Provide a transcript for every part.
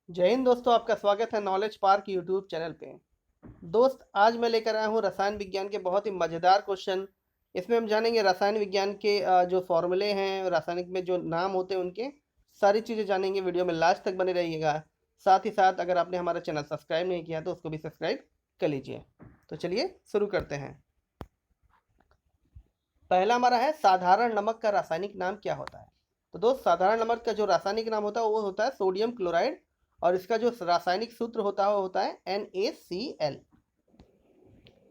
जय हिंद दोस्तों, आपका स्वागत है नॉलेज पार्क यूट्यूब चैनल पे। दोस्त, आज मैं लेकर आया हूँ रसायन विज्ञान के बहुत ही मज़ेदार क्वेश्चन। इसमें हम जानेंगे रसायन विज्ञान के जो फॉर्मूले हैं, रासायनिक में जो नाम होते हैं उनके सारी चीज़ें जानेंगे। वीडियो में लास्ट तक बने रहिएगा। साथ ही साथ अगर आपने हमारा चैनल सब्सक्राइब नहीं किया तो उसको भी सब्सक्राइब कर लीजिए। तो चलिए शुरू करते हैं। पहला हमारा है, साधारण नमक का रासायनिक नाम क्या होता है। तो दोस्त, साधारण नमक का जो रासायनिक नाम होता है वो होता है सोडियम क्लोराइड, और इसका जो रासायनिक सूत्र होता है वो होता है NaCl।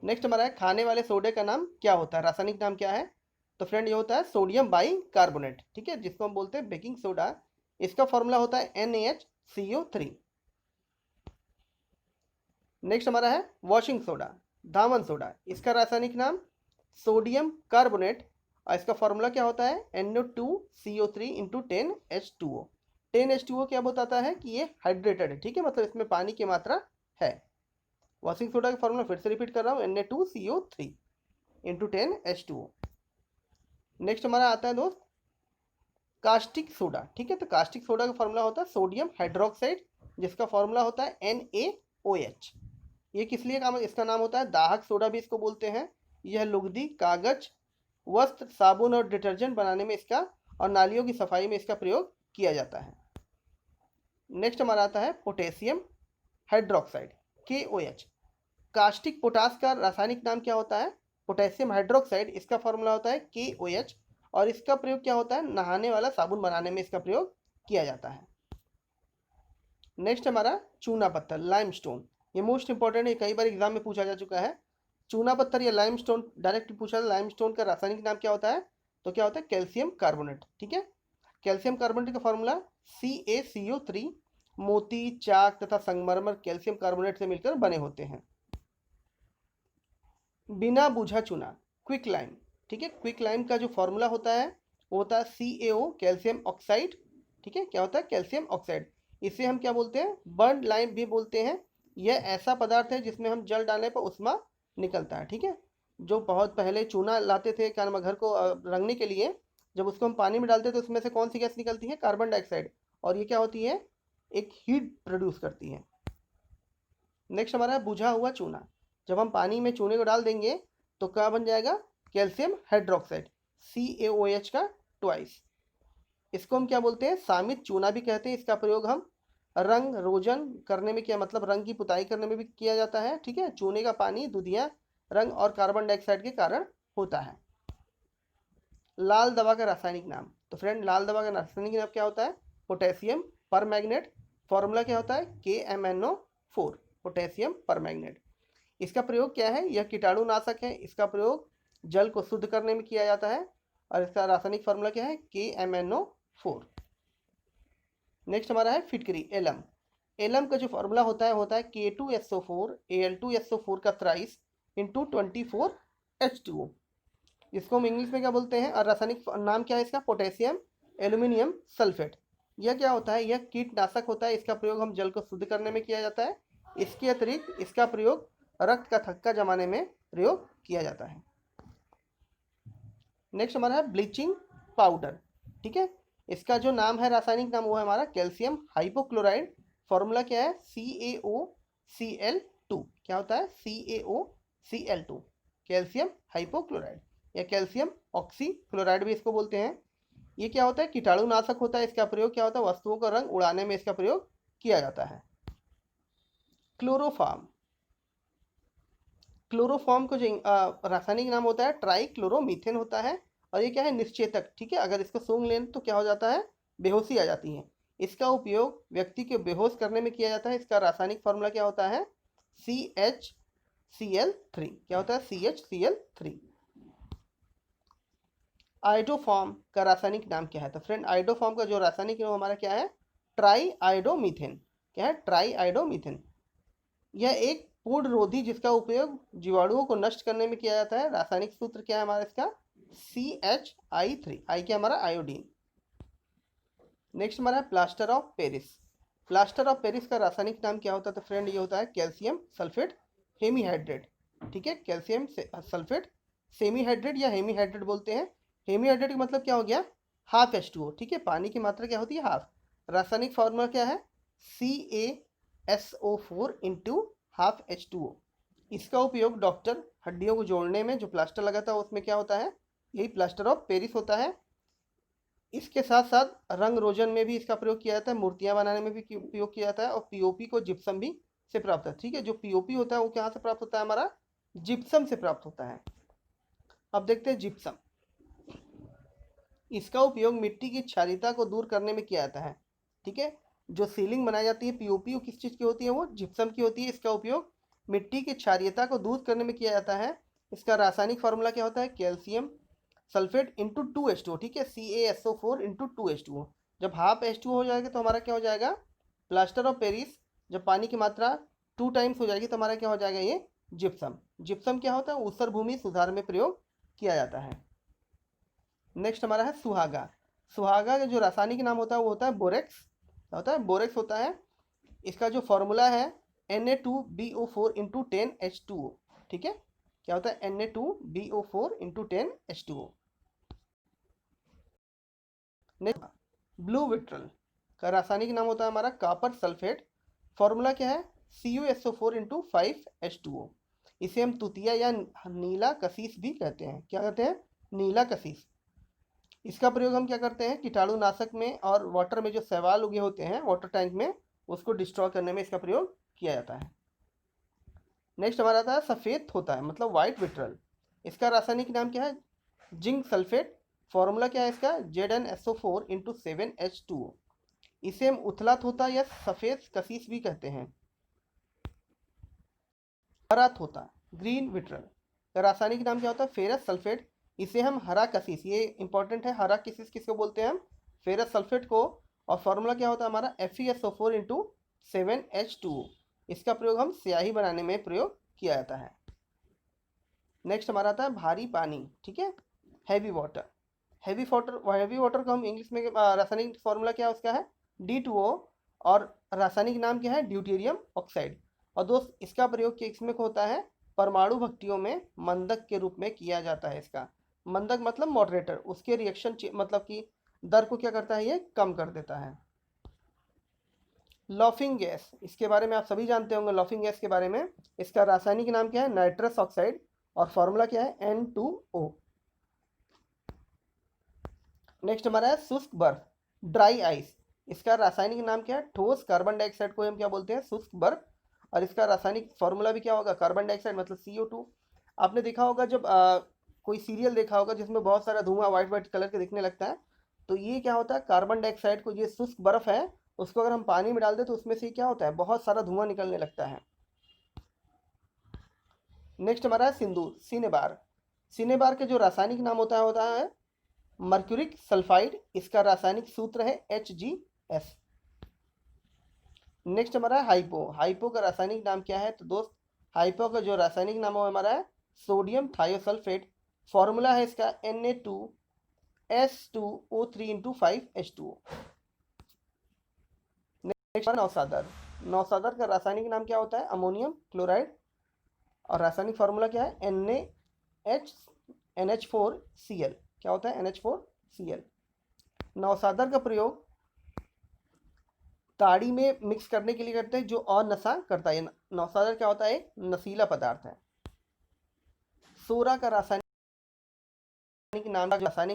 नेक्स्ट हमारा है, खाने वाले सोडे का नाम क्या होता है, रासायनिक नाम क्या है। तो फ्रेंड ये होता है सोडियम बाई कार्बोनेट, ठीक है, जिसको हम बोलते हैं बेकिंग सोडा। इसका फॉर्मूला होता है NaHCO3। नेक्स्ट हमारा है वॉशिंग सोडा, धावन सोडा। इसका रासायनिक नाम सोडियम कार्बोनेट, और इसका फॉर्मूला क्या होता है NO2CO3 इंटू 10H2O। 10H2O क्या बताता है कि ये हाइड्रेटेड है, ठीक है, मतलब इसमें पानी की मात्रा है। वॉशिंग सोडा का फॉर्मूला फिर से रिपीट कर रहा हूँ, Na2CO3 इंटू 10H2O। नेक्स्ट हमारा आता है दोस्त कास्टिक सोडा, ठीक है। तो कास्टिक सोडा का फॉर्मूला होता है सोडियम हाइड्रोक्साइड, जिसका फॉर्मूला होता है NaOH। ये किस लिए काम, इसका नाम होता है दाहक सोडा भी इसको बोलते हैं। यह लुगदी, कागज, वस्त्र, साबुन और डिटर्जेंट बनाने में इसका, और नालियों की सफाई में इसका प्रयोग किया जाता है। नेक्स्ट हमारा आता है potassium hydroxide, KOH। Caustic potash का रासायनिक नाम क्या होता है, पोटेशियम हाइड्रोक्साइड। इसका फॉर्मूला होता है KOH, और इसका प्रयोग क्या होता है, नहाने वाला साबुन बनाने में इसका प्रयोग किया जाता है। नेक्स्ट हमारा चूना पत्थर, लाइमस्टोन। ये मोस्ट इंपॉर्टेंट है, कई बार एग्जाम में पूछा जा चुका है। चूना पत्थर या लाइमस्टोन डायरेक्ट पूछा है। लाइमस्टोन का रासायनिक नाम क्या होता है, तो क्या होता है कैल्शियम कार्बोनेट, ठीक है। कैल्शियम कार्बोनेट का फॉर्मूला CaCO3। मोती, चाक तथा संगमरमर कैल्शियम कार्बोनेट से मिलकर बने होते हैं। बिना बुझा चूना, क्विक लाइम, ठीक है। क्विक लाइम का जो फॉर्मूला होता है वो होता है CaO, कैल्शियम ऑक्साइड, ठीक है। क्या होता है कैल्शियम ऑक्साइड। इसे हम क्या बोलते हैं, बर्न लाइम भी बोलते हैं। यह ऐसा पदार्थ है जिसमें हम जल डालने पर उष्मा निकलता है, ठीक है। जो बहुत पहले चूना लाते थे क्या नाम है, घर को रंगने के लिए, जब उसको हम पानी में डालते हैं तो उसमें से कौन सी गैस निकलती है, कार्बन डाइऑक्साइड, और ये क्या होती है, एक हीट प्रोड्यूस करती है। नेक्स्ट हमारा है बुझा हुआ चूना। जब हम पानी में चूने को डाल देंगे तो क्या बन जाएगा, कैल्शियम हाइड्रोक्साइड, CaOH का ट्वाइस। इसको हम क्या बोलते हैं, सामित चूना भी कहते हैं। इसका प्रयोग हम रंग रोजन करने में किया, मतलब रंग की पुताई करने में भी किया जाता है, ठीक है। चूने का पानी दुधिया रंग और कार्बन डाइऑक्साइड के कारण होता है। लाल दवा का रासायनिक नाम, तो फ्रेंड लाल दवा का रासायनिक नाम क्या होता है, पोटेशियम पर मैग्नेट। फॉर्मूला क्या होता है KMnO4, पोटेशियम पर मैग्नेट। इसका प्रयोग क्या है, यह कीटाणुनाशक है। इसका प्रयोग जल को शुद्ध करने में किया जाता है, और इसका रासायनिक फॉर्मूला क्या है KMnO4। नेक्स्ट हमारा है फिटकरी, एलम। एलम का जो फॉर्मूला होता है K2SO4 Al2SO4 का थ्राइस इंटू 24H2O। इसको हम इंग्लिश में क्या बोलते हैं, और रासायनिक नाम क्या है इसका, पोटेशियम एल्यूमिनियम सल्फेट। यह क्या होता है, यह कीटनाशक होता है। इसका प्रयोग हम जल को शुद्ध करने में किया जाता है। इसके अतिरिक्त इसका प्रयोग रक्त का थक्का जमाने में प्रयोग किया जाता है। नेक्स्ट हमारा है ब्लीचिंग पाउडर, ठीक है। इसका जो नाम है, रासायनिक नाम, वो है हमारा कैल्शियम हाइपोक्लोराइड। फॉर्मूला क्या है CaOCl2। क्या होता है CaOCl2, कैल्शियम हाइपोक्लोराइड, या कैल्शियम ऑक्सी क्लोराइड भी इसको बोलते हैं। ये क्या होता है, कीटाणुनाशक होता है। इसका प्रयोग क्या होता है, वस्तुओं का रंग उड़ाने में इसका प्रयोग किया जाता है। क्लोरोफार्म, क्लोरोफॉर्म को जो रासायनिक नाम होता है ट्राइक्लोरोमीथेन होता है। और ये क्या है, निश्चेतक, ठीक है। अगर इसको सूंघ लें तो क्या हो जाता है, बेहोशी आ जाती है। इसका उपयोग व्यक्ति को बेहोश करने में किया जाता है। इसका रासायनिक फॉर्मूला क्या होता है CHCl3। क्या होता है CHCl3। आइडोफॉर्म का रासायनिक नाम क्या है, तो फ्रेंड आइडोफॉर्म का जो रासायनिक नाम हमारा क्या है, ट्राई आइडोमीथेन। क्या है, ट्राई आइडोमीथेन। यह एक पूर्ण रोधी जिसका उपयोग जीवाणुओं को नष्ट करने में किया जाता है। रासायनिक सूत्र क्या है हमारा इसका, CHI3। आई क्या हमारा आयोडीन। नेक्स्ट हमारा है plaster of Paris. Plaster of Paris का रासायनिक नाम क्या होता है, तो फ्रेंड ये होता है कैल्शियम सल्फेट हेमीहाइड्रेट, ठीक है। कैल्शियम सल्फेट सेमीहाइड्रेट या हेमीहाइड्रेट बोलते हैं। हेमीहाइड्रेट का मतलब क्या हो गया, हाफ H2O, ठीक है। पानी की मात्रा क्या होती है, हाफ। रासायनिक फॉर्मूला क्या है CaSO4 इंटू हाफ H2O। इसका उपयोग डॉक्टर हड्डियों को जोड़ने में, जो प्लास्टर लगा था उसमें क्या होता है, यही प्लास्टर ऑफ पेरिस होता है। इसके साथ साथ रंग रोजन में भी इसका प्रयोग किया जाता है, मूर्तियां बनाने में भी उपयोग किया जाता है, और पीओपी को जिप्सम भी से प्राप्त है। ठीक है, जो पीओपी होता है वो कहाँ से प्राप्त होता है, हमारा जिप्सम से प्राप्त होता है। अब देखते हैं जिप्सम। इसका उपयोग मिट्टी की क्षारीयता को दूर करने में किया जाता है। ठीक है, जो सीलिंग बनाई जाती है पीओपी, वो किस चीज़ की होती है, वो जिप्सम की होती है। इसका उपयोग मिट्टी की क्षारीयता को दूर करने में किया जाता है। इसका रासायनिक फार्मूला क्या होता है, कैल्शियम सल्फेट इंटू 2H2O। ठीक है, CaSO4 इंटू 2H2O। जब हाफ H2O हो जाएगा तो हमारा क्या हो जाएगा, प्लास्टर ऑफ पेरिस। जब पानी की मात्रा 2 टाइम्स हो जाएगी तो हमारा क्या हो जाएगा, ये जिप्सम। जिप्सम क्या होता है, ऊसर भूमि सुधार में प्रयोग किया जाता है। नेक्स्ट हमारा है सुहागा। सुहागा का जो रासायनिक नाम होता है वो होता है बोरेक्स। क्या होता है, बोरेक्स होता है। इसका जो फॉर्मूला है Na2BO4 इंटू 10H2O। ठीक है, क्या होता है, Na2BO4 into 10H2O। Next blue vitriol का रासायनिक नाम होता है हमारा कॉपर सल्फेट। फॉर्मूला क्या है, CuSO4 इंटू 5H2O। इसे हम तुतिया या नीला कसीस भी कहते हैं। क्या कहते हैं, नीला कसीस। इसका प्रयोग हम क्या करते हैं, कीटाणुनाशक में और वाटर में जो शैवाल उगे होते हैं वाटर टैंक में, उसको डिस्ट्रॉय करने में इसका प्रयोग किया जाता है। नेक्स्ट हमारा आता है सफ़ेद होता है, मतलब वाइट विट्रल। इसका रासायनिक नाम क्या है, जिंक सल्फेट। फॉर्मूला क्या है इसका, ZnSO4 इंटू 7H2O। इसे हम उथला होता या सफ़ेद कसीस भी कहते हैं। हरा होता ग्रीन विट्रल का रासायनिक नाम क्या होता है, फेरस सल्फेट। इसे हम हरा कसीस, ये इंपॉर्टेंट है, हरा कसीस किसको बोलते हैं हम, फेरस सल्फेट को। और फॉर्मूला क्या होता है हमारा, FeSO4 इंटू 7H2O। इसका प्रयोग हम स्याही बनाने में प्रयोग किया जाता है। नेक्स्ट हमारा आता है भारी पानी। ठीक है, हैवी वाटर। हैवी वाटर को हम इंग्लिश में रासायनिक फॉर्मूला क्या है उसका है D2O, और रासायनिक नाम क्या है, ड्यूटेरियम ऑक्साइड। और दोस्त इसका प्रयोग किसमें होता है, परमाणु भट्टियों में मंदक के रूप में किया जाता है। इसका मंदक मतलब मॉडरेटर, उसके रिएक्शन मतलब कि दर को क्या करता है, ये कम कर देता है। लॉफिंग गैस, इसके बारे में आप सभी जानते होंगे लॉफिंग गैस के बारे में। इसका रासायनिक नाम क्या है, नाइट्रस ऑक्साइड, और फॉर्मूला क्या है, N2O। नेक्स्ट हमारा है शुष्क बर्फ, ड्राई आइस। इसका रासायनिक नाम क्या है, ठोस कार्बन डाइऑक्साइड को हम क्या बोलते हैं, शुष्क बर्फ। और इसका रासायनिक फॉर्मूला भी क्या होगा, कार्बन डाइऑक्साइड मतलब CO2। आपने देखा होगा जब कोई सीरियल देखा होगा जिसमें बहुत सारा धुआं व्हाइट व्हाइट कलर के दिखने लगता है, तो ये क्या होता है, कार्बन डाइऑक्साइड को, ये शुष्क बर्फ है, उसको अगर हम पानी में डाल दें तो उसमें से क्या होता है, बहुत सारा धुआं निकलने लगता है। नेक्स्ट हमारा है सिंदूर, सिनेबार। सिनेबार के जो रासायनिक नाम होता है मर्क्यूरिक सल्फाइड। इसका रासायनिक सूत्र है HgS। नेक्स्ट हमारा है हाइपो। हाइपो का रासायनिक नाम क्या है, तो दोस्त हाइपो का जो रासायनिक नाम है हमारा है सोडियम थायोसल्फेट। फॉर्मूला है इसका Na2S2O3 इंटू 5H2O। नेक्स्ट नौसादर। नौसादर का रासायनिक नाम क्या होता है, अमोनियम क्लोराइड, और रासायनिक फार्मूला क्या है, NH4Cl। क्या होता है, NH4Cl। नौसादर का प्रयोग ताड़ी में मिक्स करने के लिए करते हैं, जो और नशा करता है। नौसादर क्या होता है, एक नशीला पदार्थ है। सोरा का रासायनिक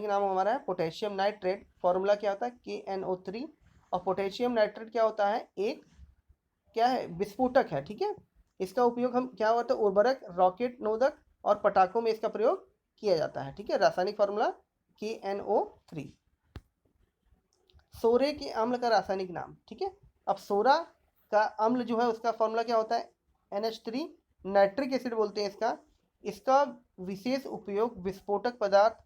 नाम हमारा है पोटेशियम नाइट्रेट। फॉर्मूला क्या होता है, KNO3। और पोटेशियम नाइट्रेट क्या होता है, एक क्या है, विस्फोटक है। ठीक है, इसका उपयोग हम क्या होता है, उर्वरक, रॉकेट नोदक और पटाखों में इसका प्रयोग किया जाता है। ठीक है, रासायनिक फॉर्मूला KNO3। सोरे के अम्ल का रासायनिक नाम। ठीक है, अब सोरा का अम्ल जो है उसका फॉर्मूला क्या होता है, NH3 नाइट्रिक एसिड बोलते हैं इसका। इसका विशेष उपयोग विस्फोटक पदार्थ,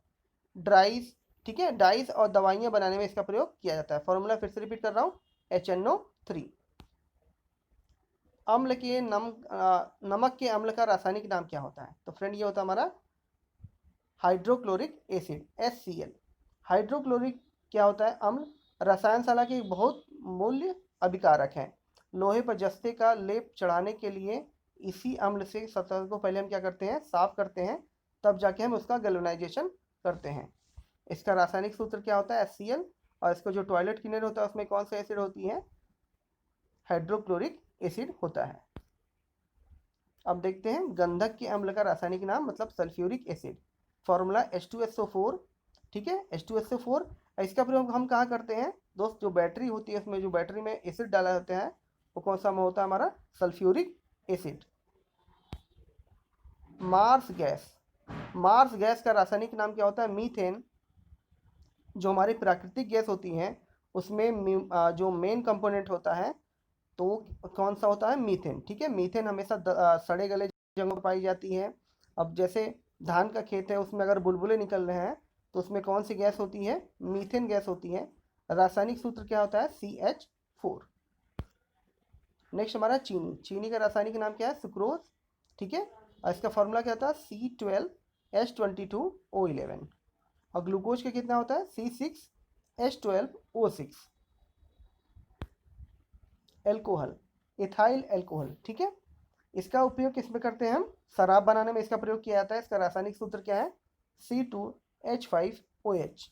ड्राइस, ठीक है, डाइस और दवाइयां बनाने में इसका प्रयोग किया जाता है। फॉर्मूला फिर से रिपीट कर रहा हूँ, HNO3। अम्ल के नमक के अम्ल का रासायनिक नाम क्या होता है, तो फ्रेंड ये होता है हमारा हाइड्रोक्लोरिक एसिड, HCl। हाइड्रोक्लोरिक क्या होता है, अम्ल, रसायनशाला के बहुत मूल्य अभिकारक हैं। लोहे पर जस्ते का लेप चढ़ाने के लिए इसी अम्ल से सतह को पहले हम क्या करते हैं, साफ करते हैं, तब जाके हम उसका गैल्वेनाइजेशन करते हैं। इसका रासायनिक सूत्र क्या होता है, HCl। और इसको जो टॉयलेट क्लीनर होता है उसमें कौन सा एसिड होती है, हाइड्रोक्लोरिक एसिड होता है। अब देखते हैं गंधक के अम्ल का रासायनिक नाम मतलब सल्फ्यूरिक एसिड। फॉर्मूला H2SO4, ठीक है, H2SO4। इसका प्रयोग हम कहाँ करते हैं दोस्त? जो बैटरी होती है उसमें जो बैटरी में एसिड डाला होता है वो कौन सा होता है? हमारा sulphuric acid. Marsh gas, marsh gas का रासायनिक नाम क्या होता है? मीथेन। जो हमारी प्राकृतिक गैस होती हैं उसमें जो मेन कंपोनेंट होता है तो कौन सा होता है? मीथेन, ठीक है। मीथेन हमेशा सड़े गले जगहों पर पाई जाती है। अब जैसे धान का खेत है उसमें अगर बुलबुले निकल रहे हैं तो उसमें कौन सी गैस होती है? मीथेन गैस होती है। रासायनिक सूत्र क्या होता है? CH4। नेक्स्ट हमारा चीनी, चीनी का रासायनिक नाम क्या है? सुक्रोज, ठीक है। और इसका फॉर्मूला क्या होता है? C12H22O11। और ग्लूकोज का कितना होता है? C6H12O6। एल्कोहल, इथाइल एल्कोहल, ठीक है। इसका उपयोग किस में करते हैं हम? शराब बनाने में इसका प्रयोग किया जाता है। इसका रासायनिक सूत्र क्या है? C2H5OH।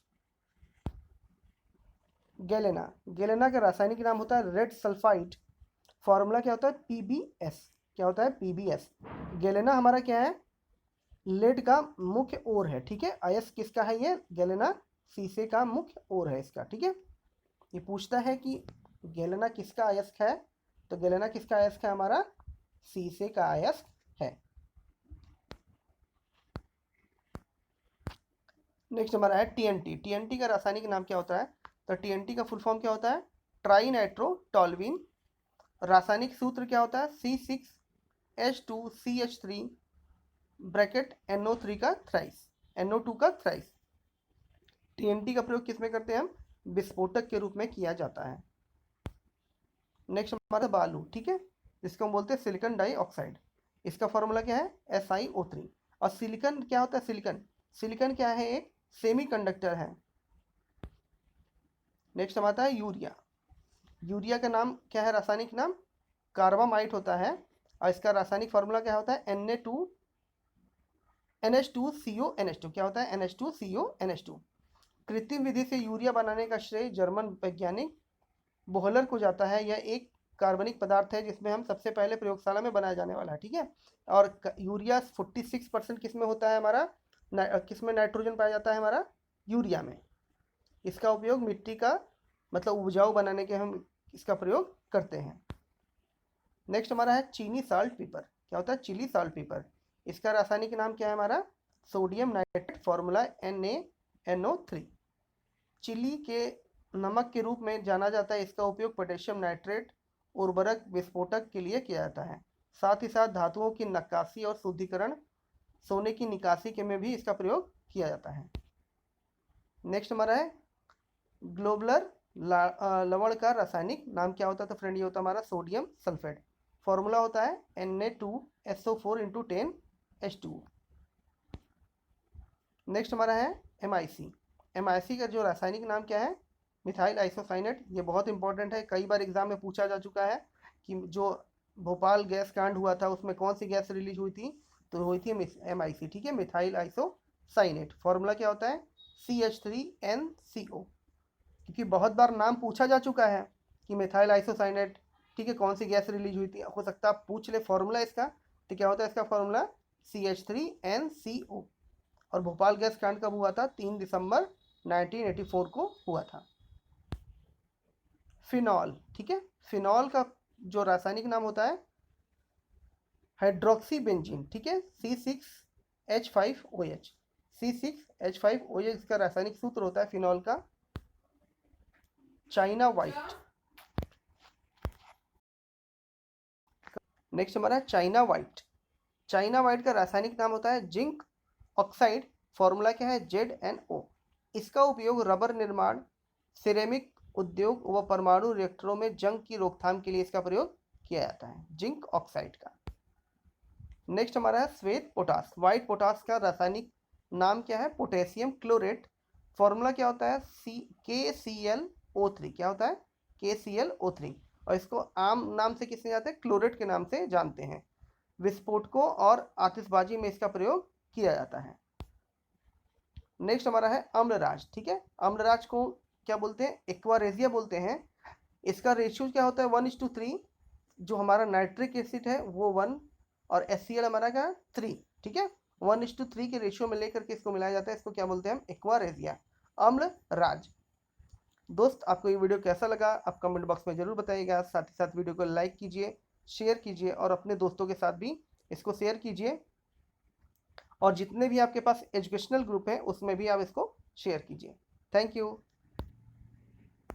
गैलेना, गैलेना का रासायनिक नाम होता है रेड सल्फाइड। फॉर्मूला क्या होता है? PbS। क्या होता है? PbS। गैलेना हमारा क्या है? लेड का मुख्य ओर है, ठीक है। अयस्क किसका है? ये गैलेना शीशे का मुख्य ओर है इसका, ठीक है। ये पूछता है कि गैलेना किसका अयस्क है, तो गैलेना किसका अयस्क है? हमारा शीशे का अयस्क है। नेक्स्ट हमारा है TNT। TNT का रासायनिक नाम क्या होता है? तो TNT का फुल फॉर्म क्या होता है? ट्राई नाइट्रोटोल्यूइन। रासायनिक सूत्र क्या होता है? C6H2CH3 ब्रैकेट NO3 का थ्राइस, NO2 का थ्राइस। TNT का प्रयोग किस में करते हैं हम? विस्फोटक के रूप में किया जाता है। नेक्स्ट हमारा बालू, ठीक है, जिसको हम बोलते हैं सिलिकॉन डाइऑक्साइड। इसका फॉर्मूला क्या है? SiO3। और सिलिकॉन क्या होता है? सिलिकॉन, सिलिकॉन क्या है? एक सेमीकंडक्टर है। नेक्स्ट हम आता है यूरिया। यूरिया का नाम क्या है? रासायनिक नाम कार्बामाइट होता है। और इसका रासायनिक फॉर्मूला क्या होता है? NH2CO NH2। क्या होता है? NH2CO NH2। कृत्रिम विधि से यूरिया बनाने का श्रेय जर्मन वैज्ञानिक बोहलर को जाता है। यह एक कार्बनिक पदार्थ है जिसमें हम सबसे पहले प्रयोगशाला में बनाया जाने वाला है, ठीक है। और यूरिया 46% किस में होता है हमारा? किस में नाइट्रोजन पाया जाता है हमारा? यूरिया में। इसका उपयोग मिट्टी का मतलब उपजाऊ बनाने के हम इसका प्रयोग करते हैं। नेक्स्ट हमारा है चीनी साल्ट पेपर। क्या होता है? Chilli salt pepper. इसका रासायनिक नाम क्या है हमारा? Sodium nitrate. Formula NaNO3। Chilli के नमक के रूप में जाना जाता है। इसका उपयोग पोटेशियम नाइट्रेट उर्वरक विस्फोटक के लिए किया जाता है। साथ ही साथ धातुओं की नक्काशी और शुद्धिकरण, सोने की निकासी के में भी इसका प्रयोग किया जाता है। नेक्स्ट हमारा है ग्लोबुलर लवण का रासायनिक नाम क्या होता है? तो फ्रेंड ये होता है हमारा सोडियम सल्फेट। फॉर्मूला होता है Na2SO4 × 10H2। नेक्स्ट हमारा है MIC। MIC का जो रासायनिक नाम क्या है? Methyl isocyanate. ये बहुत इंपॉर्टेंट है, कई बार एग्जाम में पूछा जा चुका है कि जो भोपाल गैस कांड हुआ था उसमें कौन सी गैस रिलीज हुई थी? तो हुई थी MIC, ठीक है, मिथाइल आइसोसाइनेट। फॉर्मूला क्या होता है? CH3NCO। क्योंकि बहुत बार नाम पूछा जा चुका है कि मिथाइल आइसोसाइनेट, ठीक है, कौन सी गैस रिलीज हुई थी, हो सकता है पूछ ले फॉर्मूला इसका। तो क्या होता है इसका फॉर्मूला? CH3NCO। और भोपाल गैस कांड कब हुआ था? 3 दिसंबर 1984 को हुआ था। फिनॉल, ठीक है, फिनॉल का जो रासायनिक नाम होता है हाइड्रोक्सी बेंजीन, ठीक है, C6H5OH। C6H5OH इसका रासायनिक सूत्र होता है फिनॉल का। China white. नेक्स्ट हमारा है चाइना व्हाइट। चाइना व्हाइट का रासायनिक नाम होता है जिंक ऑक्साइड। फॉर्मूला क्या है? ZnO। इसका उपयोग रबर निर्माण, सिरेमिक उद्योग व परमाणु रिएक्टरों में जंग की रोकथाम के लिए इसका प्रयोग किया जाता है, जिंक ऑक्साइड का। नेक्स्ट हमारा है श्वेत पोटास। व्हाइट पोटास का रासायनिक नाम क्या है? Potassium chlorate. फॉर्मूला क्या होता है? KClO3। क्या होता है? KClO3। और इसको आम नाम से किससे जानते हैं? क्लोरेट के नाम से जानते हैं। विस्फोटकों और आतिशबाजी में इसका प्रयोग किया जाता है। नेक्स्ट हमारा है अम्लराज, ठीक है। अम्लराज को क्या बोलते हैं? एक्वारेजिया बोलते हैं। इसका रेशियो क्या होता है 1:3। जो हमारा नाइट्रिक एसिड है वो 1 और HCl हमारा क्या 3, ठीक है। 1:3 के रेशियो में लेकर के इसको मिलाया जाता है, इसको क्या बोलते हैं हम एक्वारेजिया, अम्ल राज। दोस्त आपको ये वीडियो कैसा लगा आप कमेंट बॉक्स में ज़रूर बताइएगा। साथ ही साथ वीडियो को लाइक कीजिए, शेयर कीजिए और अपने दोस्तों के साथ भी इसको शेयर कीजिए। और जितने भी आपके पास एजुकेशनल ग्रुप हैं उसमें भी आप इसको शेयर कीजिए। Thank you.